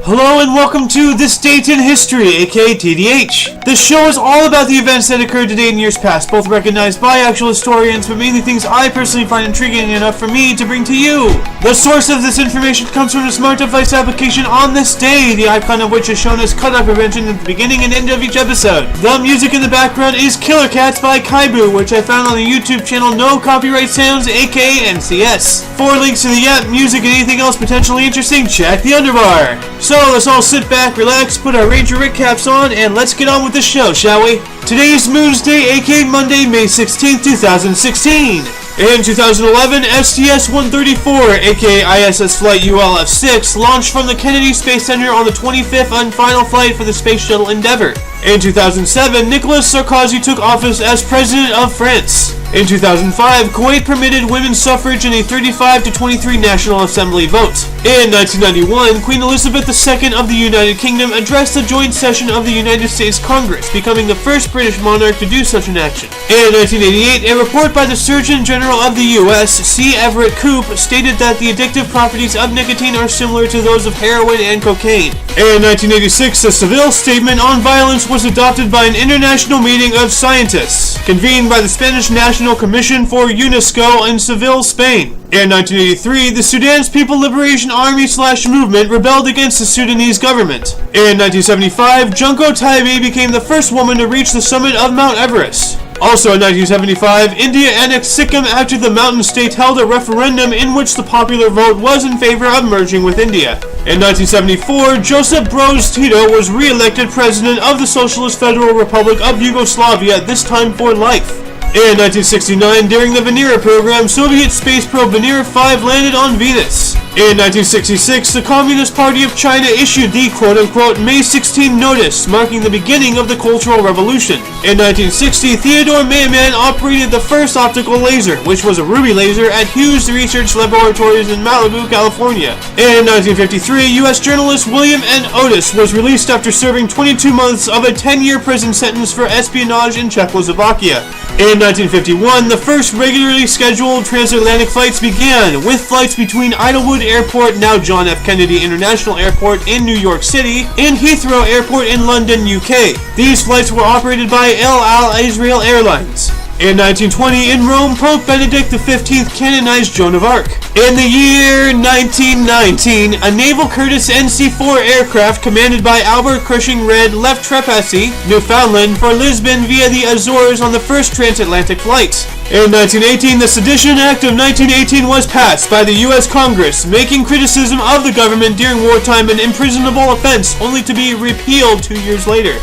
Hello and welcome to This Date in History, aka TDH. This show is all about the events that occurred today in years past, both recognized by actual historians, but mainly things I personally find intriguing enough for me to bring to you. The source of this information comes from a smart device application on this day, the icon of which is shown as cutoff prevention at the beginning and end of each episode. The music in the background is Killercats by Kaibu, which I found on the YouTube channel No Copyright Sounds, aka NCS. For links to the app, music, and anything else potentially interesting, check the underbar. So let's all sit back, relax, put our Ranger Rick caps on, and let's get on with the show, shall we? Today is Moon's Day, aka Monday, May 16th, 2016. In 2011, STS-134, aka ISS Flight ULF-6, launched from the Kennedy Space Center on the 25th and final flight for the Space Shuttle Endeavour. In 2007, Nicolas Sarkozy took office as President of France. In 2005, Kuwait permitted women's suffrage in a 35-23 National Assembly vote. In 1991, Queen Elizabeth II of the United Kingdom addressed the joint session of the United States Congress, becoming the first British monarch to do such an action. In 1988, a report by the Surgeon General of the U.S., C. Everett Koop, stated that the addictive properties of nicotine are similar to those of heroin and cocaine. In 1986, a Seville Statement on Violence was adopted by an international meeting of scientists, convened by the Spanish National Commission for UNESCO in Seville, Spain. In 1983, the Sudan's People Liberation Army/movement rebelled against the Sudanese government. In 1975, Junko Taibei became the first woman to reach the summit of Mount Everest. Also in 1975, India annexed Sikkim after the mountain state held a referendum in which the popular vote was in favor of merging with India. In 1974, Josip Broz Tito was re-elected president of the Socialist Federal Republic of Yugoslavia, this time for life. In 1969, during the Venera program, Soviet space probe Venera 5 landed on Venus. In 1966, the Communist Party of China issued the quote-unquote May 16 notice, marking the beginning of the Cultural Revolution. In 1960, Theodore Maiman operated the first optical laser, which was a ruby laser, at Hughes Research Laboratories in Malibu, California. In 1953, U.S. journalist William N. Otis was released after serving 22 months of a 10-year prison sentence for espionage in Czechoslovakia. In 1951, the first regularly scheduled transatlantic flights began, with flights between Idlewood Airport, now John F. Kennedy International Airport in New York City, and Heathrow Airport in London, UK. These flights were operated by El Al Israel Airlines. In 1920, in Rome, Pope Benedict XV canonized Joan of Arc. In the year 1919, a naval Curtiss NC-4 aircraft commanded by Albert Cushing Red left Trepassey, Newfoundland, for Lisbon via the Azores on the first transatlantic flight. In 1918, the Sedition Act of 1918 was passed by the U.S. Congress, making criticism of the government during wartime an imprisonable offense, only to be repealed 2 years later.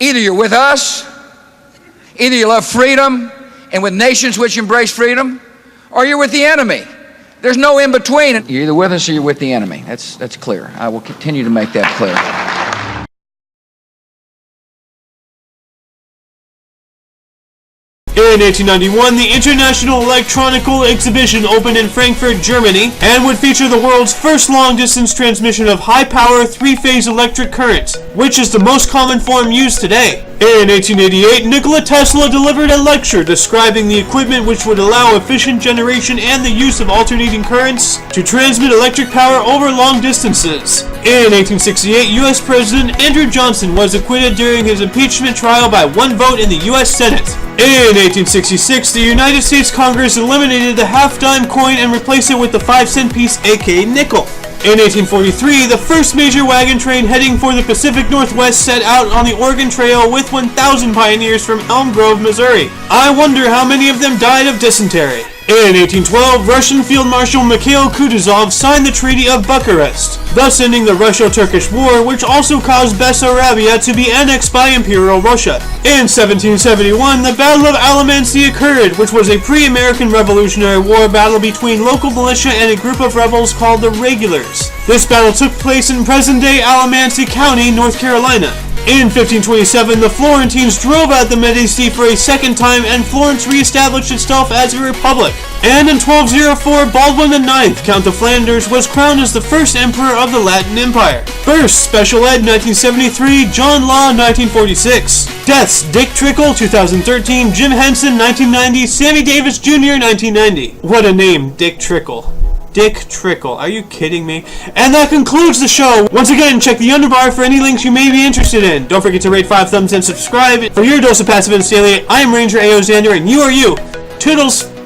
Either you're with us, either you love freedom and with nations which embrace freedom, or you're with the enemy. There's no in between. You're either with us or you're with the enemy. That's clear. I will continue to make that clear. In 1891, the International Electronical Exhibition opened in Frankfurt, Germany, and would feature the world's first long-distance transmission of high-power three-phase electric current, which is the most common form used today. In 1888, Nikola Tesla delivered a lecture describing the equipment which would allow efficient generation and the use of alternating currents to transmit electric power over long distances. In 1868, U.S. President Andrew Johnson was acquitted during his impeachment trial by one vote in the U.S. Senate. In 1866, the United States Congress eliminated the half-dime coin and replaced it with the 5-cent piece, aka nickel. In 1843, the first major wagon train heading for the Pacific Northwest set out on the Oregon Trail with 1,000 pioneers from Elm Grove, Missouri. I wonder how many of them died of dysentery. In 1812, Russian Field Marshal Mikhail Kutuzov signed the Treaty of Bucharest, thus ending the Russo-Turkish War, which also caused Bessarabia to be annexed by Imperial Russia. In 1771, the Battle of Alamansea occurred, which was a pre-American Revolutionary War battle between local militia and a group of rebels called the Regulars. This battle took place in present-day Alamance County, North Carolina. In 1527, the Florentines drove out the Medici for a second time, and Florence re-established itself as a republic. And in 1204, Baldwin IX, Count of Flanders, was crowned as the first emperor of the Latin Empire. Births: Special Ed 1973, John Law 1946. Deaths: Dick Trickle 2013, Jim Henson 1990, Sammy Davis Jr. 1990. What a name, Dick Trickle. Dick Trickle. Are you kidding me? And that concludes the show. Once again, check the underbar for any links you may be interested in. Don't forget to rate 5 thumbs and subscribe. For your dose of passive and daily, I am Ranger AO Xander, and you are you. Toodles!